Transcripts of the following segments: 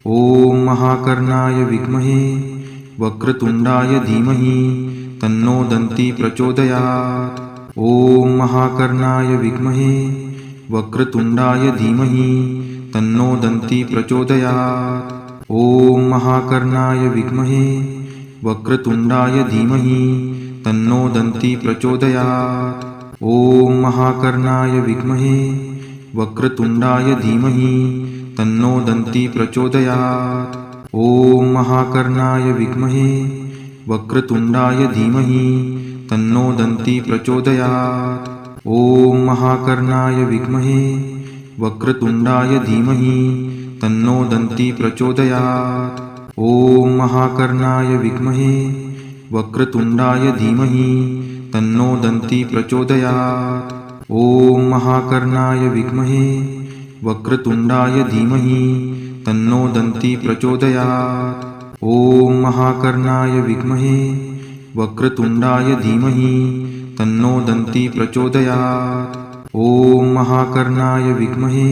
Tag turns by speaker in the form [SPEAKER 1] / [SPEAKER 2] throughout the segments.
[SPEAKER 1] ॐ महाकर्णाय विद्महे वक्रतुण्डाय धीमहि तन्नो दन्ती प्रचोदयात्। ॐ महाकर्णाय विद्महे वक्रतुण्डाय धीमहि तन्नो दन्ती प्रचोदयात्। ॐ महाकर्णाय विद्महे वक्रतुण्डाय धीमहि तन्नो दन्ती प्रचोदयात्। ॐ महाकर्णाय विद्महे वक्रतुण्डाय धीमहि तन्नो दन्ती प्रचोदयात्। ॐ महाकर्णाय विद्महे वक्रतुण्डाय धीमहि तन्नो दन्ती प्रचोदयात्। ॐ महाकर्णाय विद्महे वक्रतुण्डाय धीमहि तन्नो दन्ती प्रचोदयात्। ॐ महाकर्णाय विद्महे वक्रतुण्डाय धीमहि तन्नो दन्ती प्रचोदयात्। ॐ महाकर्णाय विद्महे वक्रतुण्डाय धीमहि तन्नो दन्ती प्रचोदयात्। ॐ महाकर्णाय विद्महे वक्रतुण्डाय धीमहि तन्नो दन्ती प्रचोदयात्। ॐ महाकर्णाय विद्महे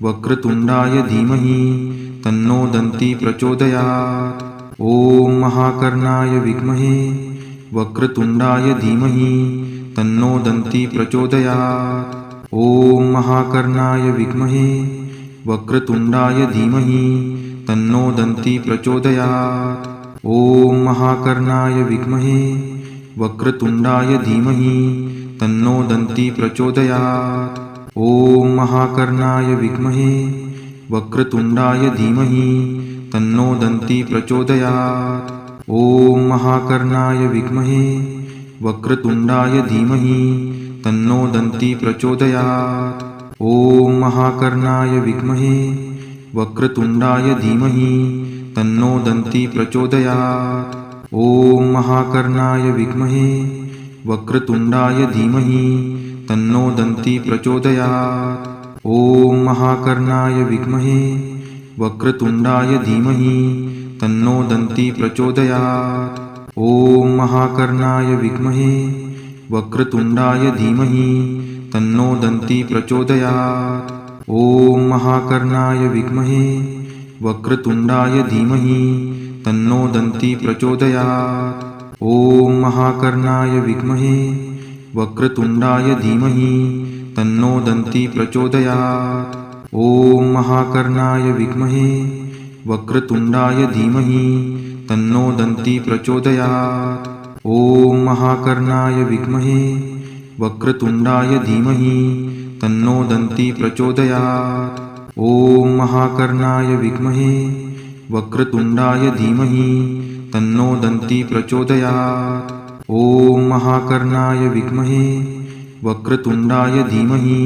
[SPEAKER 1] वक्रतुण्डाय धीमहि तन्नो दन्ती प्रचोदयात्। ॐ महाकर्णाय विद्महे वक्रतुण्डाय धीमहि तन्नो दन्ती प्रचोदयात्। ॐ महाकर्णाय विद्महे वक्रतुण्डाय धीमहि तन्नो दन्ती प्रचोदयात्। ॐ महाकर्णाय विद्महे वक्रतुण्डाय धीमहि तन्नो दन्ती प्रचोदयात्। ॐ महाकर्णाय विद्महे वक्रतुण्डाय धीमहि तन्नो दन्ती प्रचोदयात्। ॐ महाकर्णाय विद्महे वक्रतुण्डाय धीमहि तन्नो दन्ती प्रचोदयात्। ॐ महाकर्णाय विद्महे वक्रतुण्डाय धीमहि तन्नो दन्ती प्रचोदयात्। ॐ महाकर्णाय विद्महे वक्रतुण्डाय धीमहि तन्नो दन्ती प्रचोदयात्। ॐ महाकर्णाय विद्महे वक्रतुण्डाय धीमहि तन्नो दन्ती प्रचोदयात्। ॐ महाकर्णाय विद्महे वक्रतुण्डाय धीमहि तन्नो दन्ती प्रचोदयात्। ॐ महाकर्णाय विद्महे वक्रतुण्डाय धीमहि तन्नो दन्ती प्रचोदयात्। ॐ महाकर्णाय विद्महे वक्रतुण्डाय धीमहि तन्नो दन्ती प्रचोदयात्। ॐ महाकर्णाय विद्महे वक्रतुण्डाय धीमहि तन्नो दन्ती प्रचोदयात्। ॐ महाकर्णाय विद्महे वक्रतुण्डाय धीमहि तन्नो दन्ती प्रचोदयात्। ॐ महाकर्णाय विद्महे वक्रतुण्डाय धीमहि तन्नो दन्ती प्रचोदयात्। ॐ महाकर्णाय विद्महे वक्रतुण्डाय धीमहि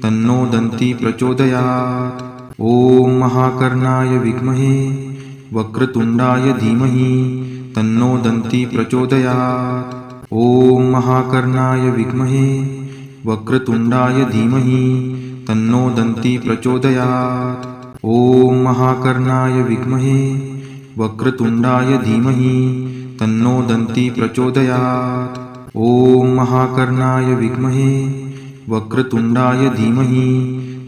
[SPEAKER 1] तन्नो दन्ती प्रचोदयात्। ॐ महाकर्णाय विद्महे वक्रतुण्डाय धीमहि तन्नो दन्ती प्रचोदयात्। ॐ महाकर्णाय विद्महे वक्रतुण्डाय धीमहि तन्नो दन्ती प्रचोदयात्। ॐ महाकर्णाय विद्महे वक्रतुण्डाय धीमहि तन्नो दन्ती प्रचोदयात्। ॐ महाकर्णाय विद्महे वक्रतुण्डाय धीमहि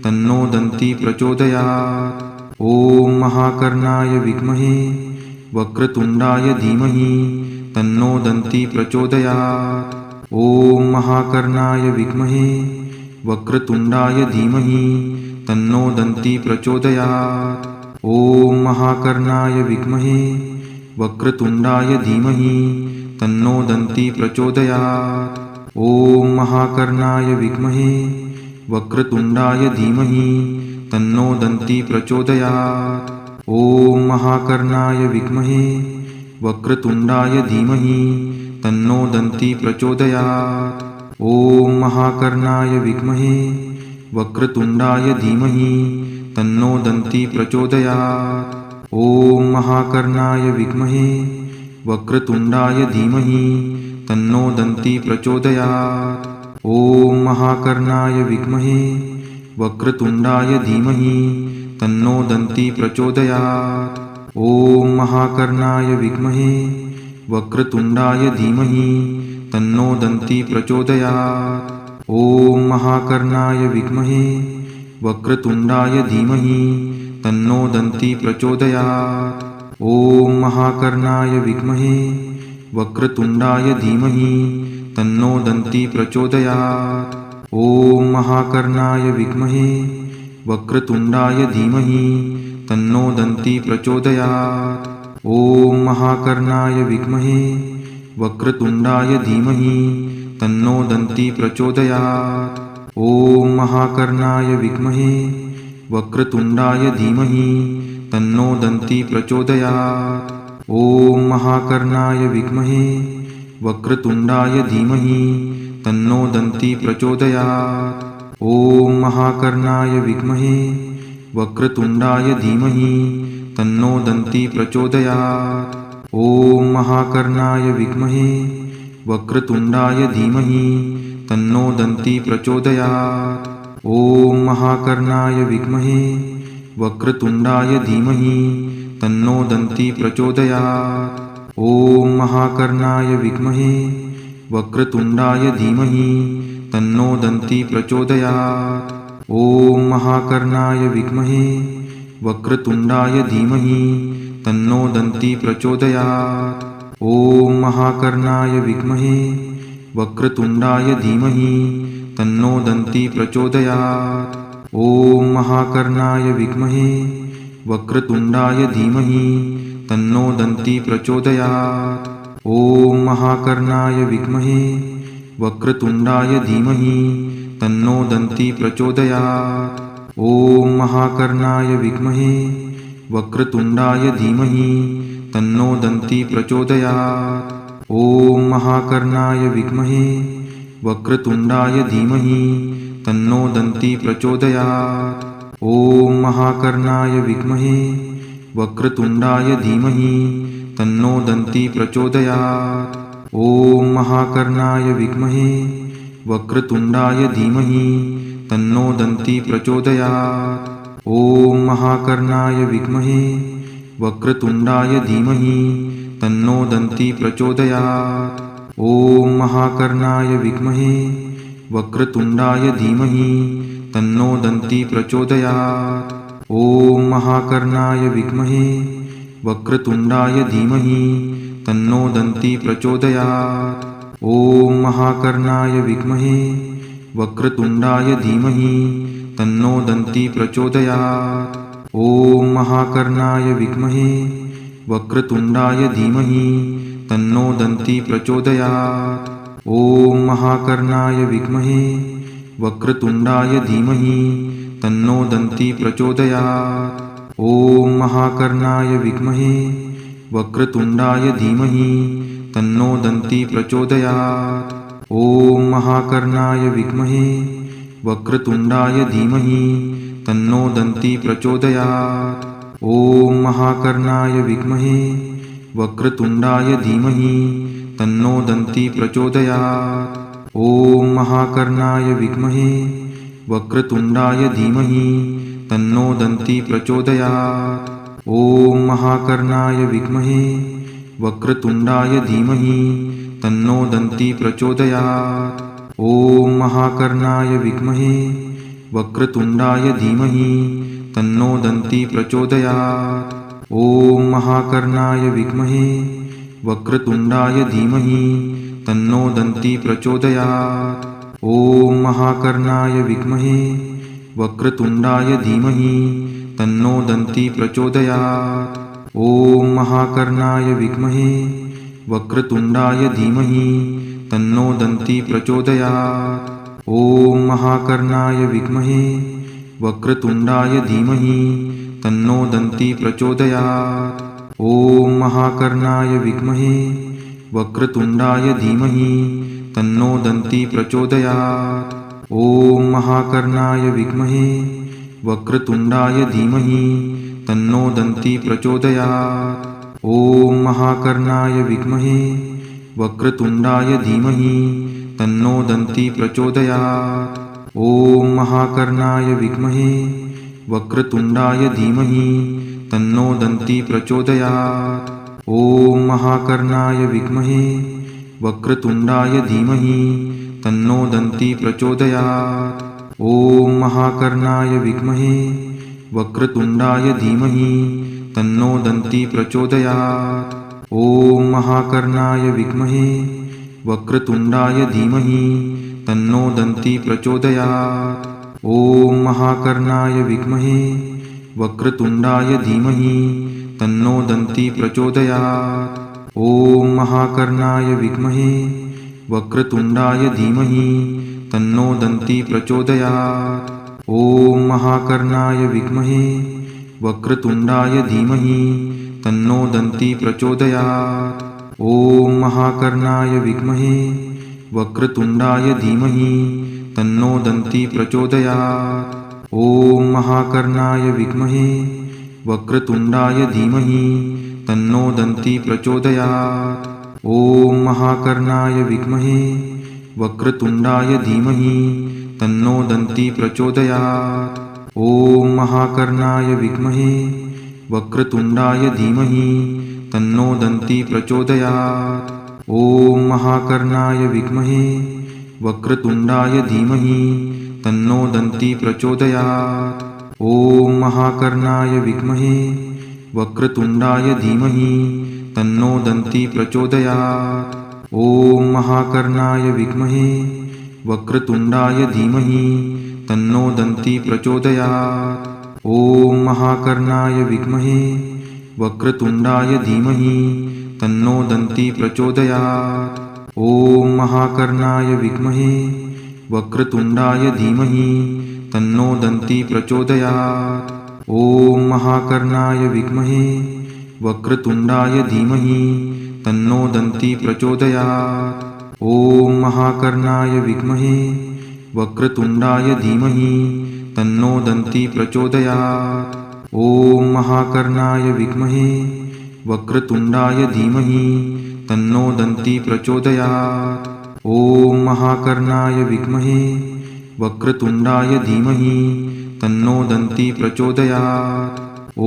[SPEAKER 1] तन्नो दन्ती प्रचोदयात्। ॐ महाकर्णाय विद्महे वक्रतुण्डाय धीमहि तन्नो दन्ती प्रचोदयात्। ॐ महाकर्णाय विद्महे वक्रतुण्डाय धीमहि तन्नो दन्ती प्रचोदयात्। ॐ महाकर्णाय विद्महे वक्रतुण्डाय धीमहि तन्नो दन्ती प्रचोदयात्। ॐ महाकर्णाय विद्महे वक्रतुण्डाय धीमहि तन्नो दन्ती प्रचोदयात्। ॐ महाकर्णाय विद्महे वक्रतुण्डाय धीमहि तन्नो दन्ती प्रचोदयात्। ॐ महाकर्णाय विद्महे वक्रतुण्डाय धीमहि तन्नो दन्ती प्रचोदयात्। ॐ महाकर्णाय विद्महे वक्रतुण्डाय धीमहि तन्नो दन्ती प्रचोदयात्। ॐ महाकर्णाय विद्महे वक्रतुण्डाय धीमहि तन्नो दन्ती प्रचोदयात्। ॐ महाकर्णाय विद्महे वक्रतुण्डाय धीमहि तन्नो दन्ती प्रचोदयात्। ॐ महाकर्णाय विद्महे वक्रतुण्डाय धीमहि तन्नो दन्ती प्रचोदयात्। ॐ महाकर्णाय विद्महे वक्रतुण्डाय धीमहि तन्नो दन्ती प्रचोदयात्। ॐ महाकर्णाय विद्महे वक्रतुण्डाय धीमहि तन्नो दन्ती प्रचोदयात्। ॐ महाकर्णाय विद्महे वक्रतुण्डाय धीमहि तन्नो दन्ती प्रचोदयात्। ॐ महाकर्णाय विद्महे वक्रतुण्डाय धीमहि तन्नो दन्ती प्रचोदयात्। ॐ महाकर्णाय विद्महे वक्रतुण्डाय धीमहि तन्नो दन्ती प्रचोदयात्। ॐ महाकर्णाय विद्महे वक्रतुण्डाय धीमहि तन्नो दन्ती प्रचोदयात्। ॐ महाकर्णाय विद्महे वक्रतुण्डाय धीमहि तन्नो दन्ती प्रचोदयात्। ॐ महाकर्णाय विद्महे वक्रतुण्डाय धीमहि तन्नो दन्ती प्रचोदयात्। ॐ महाकर्णाय विद्महे वक्रतुण्डाय धीमहि तन्नो दन्ती प्रचोदयात्। ॐ महाकर्णाय विद्महे वक्रतुण्डाय धीमहि तन्नो दन्ती प्रचोदयात्। ॐ महाकर्णाय विद्महे वक्रतुण्डाय धीमहि तन्नो दन्ती प्रचोदयात्। ॐ महाकर्णाय विद्महे वक्रतुण्डाय धीमहि तन्नो दन्ती प्रचोदयात्। ॐ महाकर्णाय विद्महे वक्रतुण्डाय धीमहि तन्नो दन्ती प्रचोदयात्। ॐ महाकर्णाय विद्महे वक्रतुण्डाय धीमहि तन्नो दन्ती प्रचोदयात्। ॐ महाकर्णाय विद्महे वक्रतुण्डाय धीमहि तन्नो दन्ती प्रचोदयात्। ॐ महाकर्णाय विद्महे वक्रतुण्डाय धीमहि तन्नो दन्ती प्रचोदयात्। ॐ महाकर्णाय विद्महे वक्रतुण्डाय धीमहि तन्नो दन्ती प्रचोदयात्। ॐ महाकर्णाय विद्महे वक्रतुण्डाय धीमहि तन्नो दन्ती प्रचोदयात्। ॐ महाकर्णाय विद्महे वक्रतुण्डाय धीमहि तन्नो दन्ती प्रचोदयात्। ॐ महाकर्णाय विद्महे वक्रतुण्डाय धीमहि तन्नो दन्ती प्रचोदयात्। ॐ महाकर्णाय विद्महे वक्रतुण्डाय धीमहि तन्नो दन्ती प्रचोदयात्। ॐ महाकर्णाय विद्महे वक्रतुण्डाय धीमहि तन्नो दन्ती प्रचोदयात्। ॐ महाकर्णाय विद्महे वक्रतुण्डाय धीमहि तन्नो दन्ती प्रचोदयात्। ॐ महाकर्णाय विद्महे वक्रतुण्डाय धीमहि तन्नो दन्ती प्रचोदयात्। ॐ महाकर्णाय विद्महे वक्रतुण्डाय धीमहि तन्नो दन्ती प्रचोदयात्। ॐ महाकर्णाय विद्महे वक्रतुण्डाय धीमहि तन्नो दन्ती प्रचोदयात्। ॐ महाकर्णाय विद्महे वक्रतुण्डाय धीमहि तन्नो दन्ती प्रचोदयात्। ॐ महाकर्णाय विद्महे वक्रतुण्डाय धीमहि तन्नो दन्ती प्रचोदयात्। ॐ महाकर्णाय विद्महे वक्रतुण्डाय धीमहि तन्नो दन्ती प्रचोदयात्। ॐ महाकर्णाय विद्महे वक्रतुण्डाय धीमहि तन्नो दन्ती प्रचोदयात्। ॐ महाकर्णाय विद्महे वक्रतुण्डाय धीमहि तन्नो दन्ती प्रचोदयात्। ॐ महाकर्णाय विद्महे वक्रतुण्डाय धीमहि तन्नो दन्ती प्रचोदयात्। ॐ महाकर्णाय विद्महे वक्रतुण्डाय धीमहि तन्नो दन्ती प्रचोदयात्। ॐ महाकर्णाय विद्महे वक्रतुण्डाय धीमहि तन्नो दन्ती प्रचोदयात्। ॐ महाकर्णाय विद्महे वक्रतुण्डाय धीमहि तन्नो दन्ती प्रचोदयात्। ॐ महाकर्णाय विद्महे वक्रतुण्डाय धीमहि तन्नो दन्ती प्रचोदयात्। ॐ महाकर्णाय विद्महे वक्रतुण्डाय धीमहि तन्नो दन्ती प्रचोदयात्। ॐ महाकर्णाय विद्महे वक्रतुण्डाय धीमहि तन्नो दन्ती प्रचोदयात्। ॐ महाकर्णाय विद्महे वक्रतुंडाय धीमहि तन्नो दन्ती प्रचोदयात्। ॐ महाकर्णाय विद्महे वक्रतुंडाय धीमहि तन्नो दन्ती प्रचोदयात्। ॐ महाकर्णाय विद्महे वक्रतुंडाय धीमहि तन्नो दन्ती प्रचोदयात्। ॐ महाकर्णाय विद्महे वक्रतुंडाय धीमहि तन्नो दन्ती प्रचोदयात्। ॐ महाकर्णाय विद्महे वक्रतुंडाय धीमहि तन्नो दन्ती प्रचोदयात्। ॐ महाकर्णाय विद्महे वक्रतुंडाय धीमहि तन्नो दन्ती प्रचोदयात्। ॐ महाकर्णाय विद्महे वक्रतुंडाय धीमहि तन्नो दन्ती प्रचोदयात्। ॐ महाकर्णाय विद्महे वक्रतुंडाय धीमहि तन्नो दन्ती प्रचोदयात्। ॐ महाकर्णाय विद्महे वक्रतुंडाय धीमहि तन्नो दन्ती प्रचोदयात्। ॐ महाकर्णाय विद्महे वक्रतुंडाय धीमहि तन्नो दन्ती प्रचोदयात्। ॐ महाकर्णाय विद्महे वक्रतुंडाय धीमहि तन्नो दन्ती प्रचोदयात्। ॐ महाकर्णाय विद्महे वक्रतुंडाय धीमहि तन्नो दन्ती प्रचोदयात्। ॐ महाकर्णाय विद्महे वक्रतुंडाय धीमहि तन्नो दन्ती प्रचोदयात्। ॐ महाकर्णाय विद्महे वक्रतुंडाय धीमहि तन्नो दन्ती प्रचोदयात्। ॐ महाकर्णाय विद्महे वक्रतुंडाय धीमहि तन्नो दन्ती प्रचोदयात्। ॐ महाकर्णाय विद्महे वक्रतुंडाय धीमहि तन्नो दन्ती प्रचोदयात्। ॐ महाकर्णाय विद्महे वक्रतुंडाय धीमहि तन्नो दन्ती प्रचोदयात्। ॐ महाकर्णाय विद्महे वक्रतुंडाय धीमहि तन्नो दन्ती प्रचोदयात्। ॐ महाकर्णाय विद्महे वक्रतुंडाय धीमहि तन्नो दन्ती प्रचोदयात्। ॐ महाकर्णाय विद्महे वक्रतुंडाय धीमहि तन्नो दन्ती प्रचोदयात्। ॐ महाकर्णाय विद्महे वक्रतुंडाय धीमहि तन्नो दन्ती प्रचोदयात्। ॐ महाकर्णाय विद्महे वक्रतुंडाय धीमहि तन्नो दन्ती प्रचोदयात्।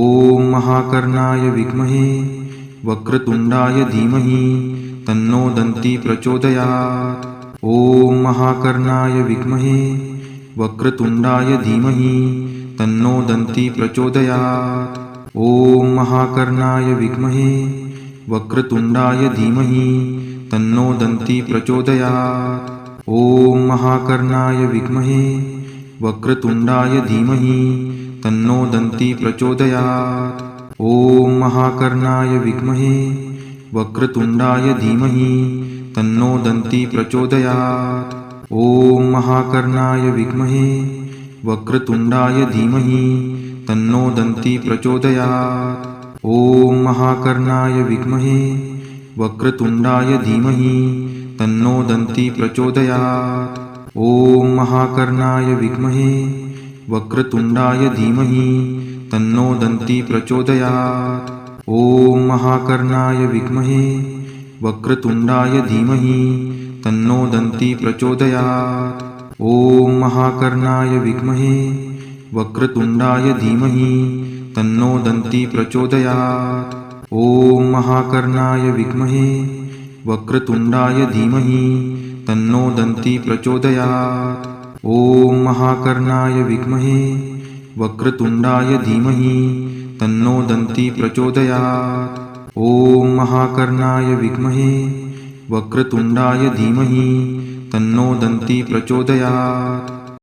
[SPEAKER 1] ॐ महाकर्णाय विद्महे वक्रतुंडाय धीमहि तन्नो दन्ती प्रचोदयात्। ॐ महाकर्णाय विद्महे वक्रतुंडाय धीमहि तन्नो दन्ती प्रचोदयात्। ॐ महाकर्णाय विद्महे वक्रतुंडाय धीमहि तन्नो दन्ती प्रचोदयात्। ॐ महाकर्णाय विद्महे वक्रतुंडाय धीमहि तन्नो दन्ती प्रचोदयात्। ॐ महाकर्णाय विद्महे वक्रतुंडाय धीमहि तन्नो दन्ती प्रचोदयात्। ॐ महाकर्णाय विद्महे वक्रतुंडाय धीमहि तन्नो दन्ती प्रचोदयात्। ॐ महाकर्णाय विद्महे वक्रतुंडाय धीमहि तन्नो दन्ती प्रचोदयात्। ॐ महाकर्णाय विद्महे वक्रतुंडाय धीमहि तन्नो दन्ती प्रचोदयात्। ॐ महाकर्णाय विद्महे वक्रतुंडाय धीमहि तन्नो दन्ती प्रचोदयात्। ॐ महाकर्णाय विद्महे वक्रतुंडाय धीमहि तन्नो दन्ती प्रचोदयात्। ॐ महाकर्णाय विद्महे वक्रतुंडाय धीमहि तन्नो दन्ती प्रचोदयात्। ॐ महाकर्णाय विद्महे वक्रतुंडाय धीमहि तन्नो दन्ती प्रचोदयात्। ॐ महाकर्णाय विद्महे वक्रतुंडाय धीमहि तन्नो दन्ती प्रचोदयात्। ॐ महाकर्णाय विद्महे वक्रतुंडाय धीमहि तन्नो दन्ती प्रचोदयात्। ॐ महाकर्णाय विद्महे वक्रतुंडाय धीमहि तन्नो दन्ती प्रचोदयात्।